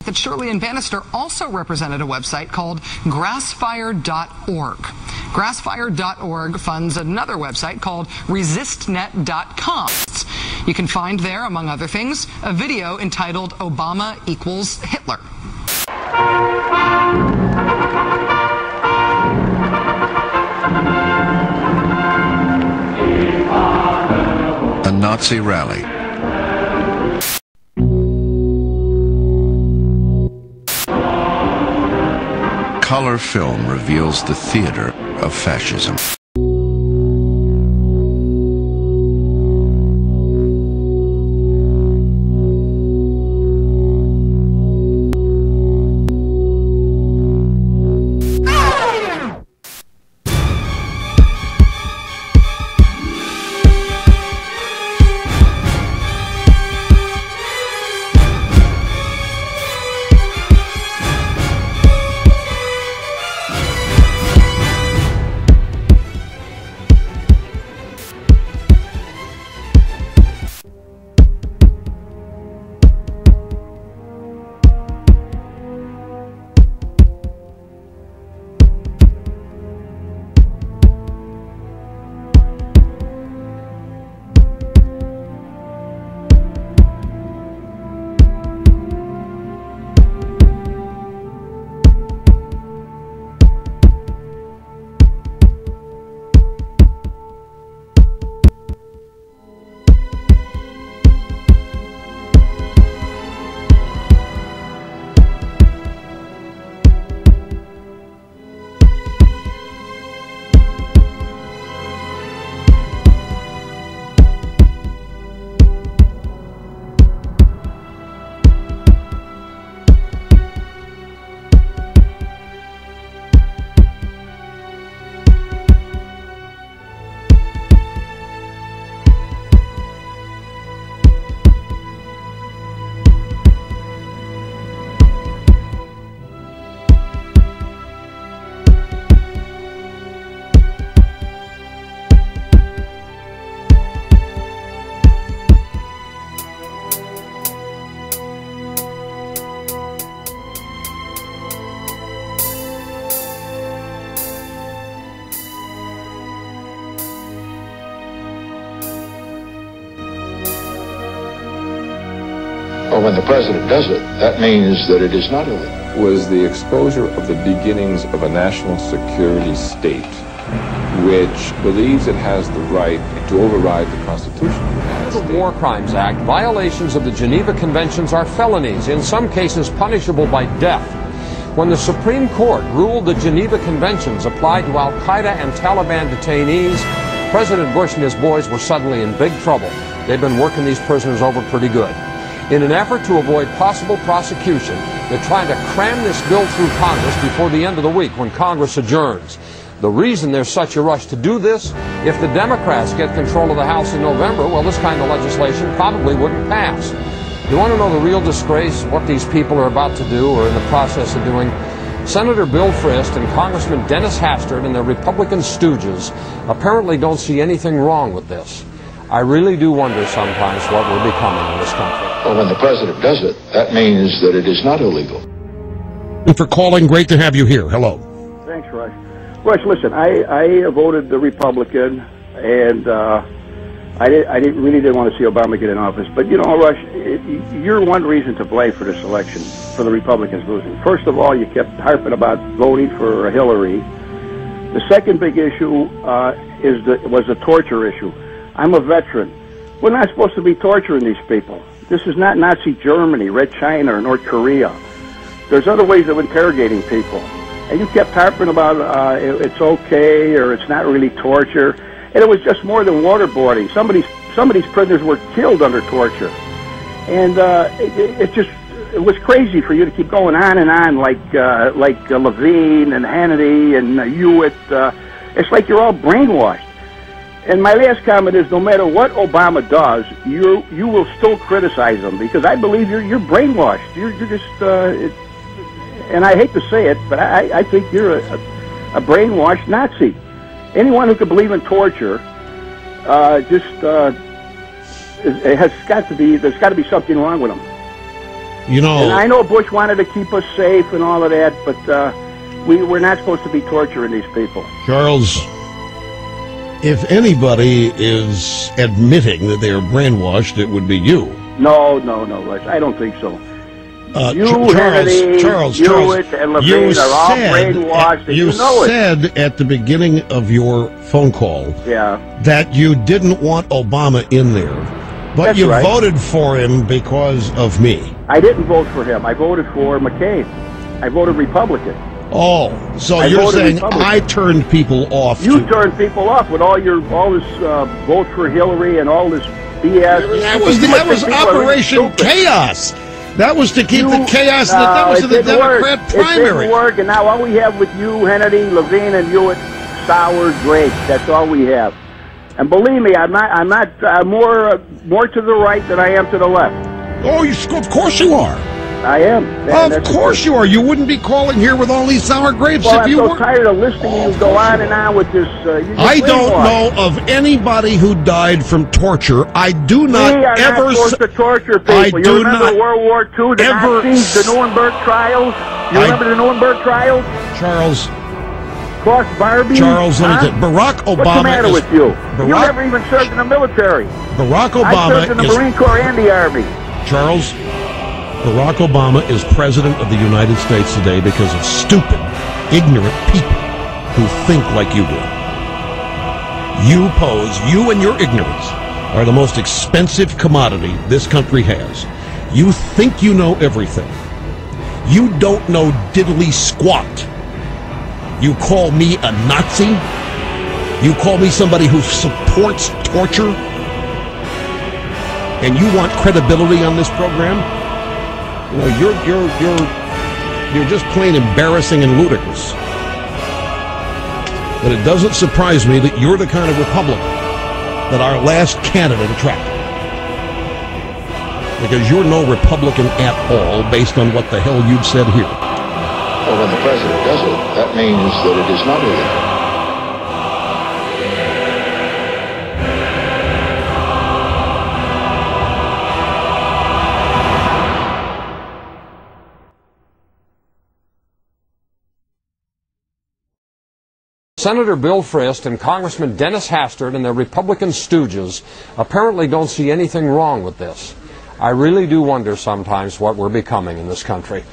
that Shirley and Banister also represented a website called grassfire.org. Grassfire.org funds another website called resistnet.com. You can find there, among other things, a video entitled Obama Equals Hitler. A Nazi rally. Color film reveals the theater of fascism. Well, when the president does it, that means that it is not illegal. Was the exposure of the beginnings of a national security state which believes it has the right to override the Constitution of the United States. Under the War Crimes Act, violations of the Geneva Conventions are felonies, in some cases punishable by death. When the Supreme Court ruled the Geneva Conventions applied to Al-Qaeda and Taliban detainees, President Bush and his boys were suddenly in big trouble. They've been working these prisoners over pretty good. In an effort to avoid possible prosecution, they're trying to cram this bill through Congress before the end of the week when Congress adjourns. The reason there's such a rush to do this, if the Democrats get control of the House in November, well, this kind of legislation probably wouldn't pass. You want to know the real disgrace, what these people are about to do or in the process of doing? Senator Bill Frist and Congressman Dennis Hastert and their Republican stooges apparently don't see anything wrong with this. I really do wonder sometimes what we're becoming in this country. Well, when the president does it, that means that it is not illegal. And for calling, great to have you here. Hello. Thanks, Rush. Rush, listen, I voted the Republican, and I really didn't want to see Obama get in office. But, you know, Rush, you're one reason to blame for this election, for the Republicans losing. First of all, you kept harping about voting for Hillary. The second big issue was the torture issue. I'm a veteran. We're not supposed to be torturing these people. This is not Nazi Germany, Red China, or North Korea. There's other ways of interrogating people. And you kept harping about it's okay or it's not really torture. And it was just more than waterboarding. Some of these prisoners were killed under torture. And it was crazy for you to keep going on and on like Levine and Hannity and Hewitt. It's like you're all brainwashed. And my last comment is, no matter what Obama does, you will still criticize him because I believe you're brainwashed. You're just, and I hate to say it, but I think you're a brainwashed Nazi. Anyone who can believe in torture, there's got to be something wrong with them. You know, and I know Bush wanted to keep us safe and all of that, but we're not supposed to be torturing these people. Charles, if anybody is admitting that they are brainwashed, it would be you. No, Rush. I don't think so. Charles, and Levine are all brainwashed, and you know it. You said at the beginning of your phone call that you didn't want Obama in there, but That's you right. voted for him because of me. I didn't vote for him. I voted for McCain. I voted Republican. Oh, so I you're saying Republican. I turned people off? You turned people off with all this vote for Hillary and all this BS. That was Operation Chaos. That was to keep the chaos. That was in the Democrat primary. It didn't work, and now all we have with you, Hannity, Levine, and Hewitt, sour grapes. That's all we have. And believe me, I'm more to the right than I am to the left. Oh, of course you are. I am. Of course you are. You wouldn't be calling here with all these sour grapes if you I'm were. so tired of listening to you go on and on with this. I don't know of anybody who died from torture. I do not we are ever. Not supposed to torture people. I do you remember not World War II, the Nazis, the Nuremberg trials? You remember the Nuremberg trials? Charles. Cross Barbie? Charles, let me tell you, Barack Obama. What's the matter with you? You never even served in the military. Barack Obama I served in the Marine Corps and the Army. Charles, Barack Obama is president of the United States today because of stupid, ignorant people who think like you do. You and your ignorance are the most expensive commodity this country has. You think you know everything. You don't know diddly squat. You call me a Nazi? You call me somebody who supports torture? And you want credibility on this program? You know, you're just plain embarrassing and ludicrous. But it doesn't surprise me that you're the kind of Republican that our last candidate attracted. Because you're no Republican at all based on what the hell you've said here. Well, when the president does it, that means that it is not illegal. Senator Bill Frist and Congressman Dennis Hastert and their Republican stooges apparently don't see anything wrong with this. I really do wonder sometimes what we're becoming in this country.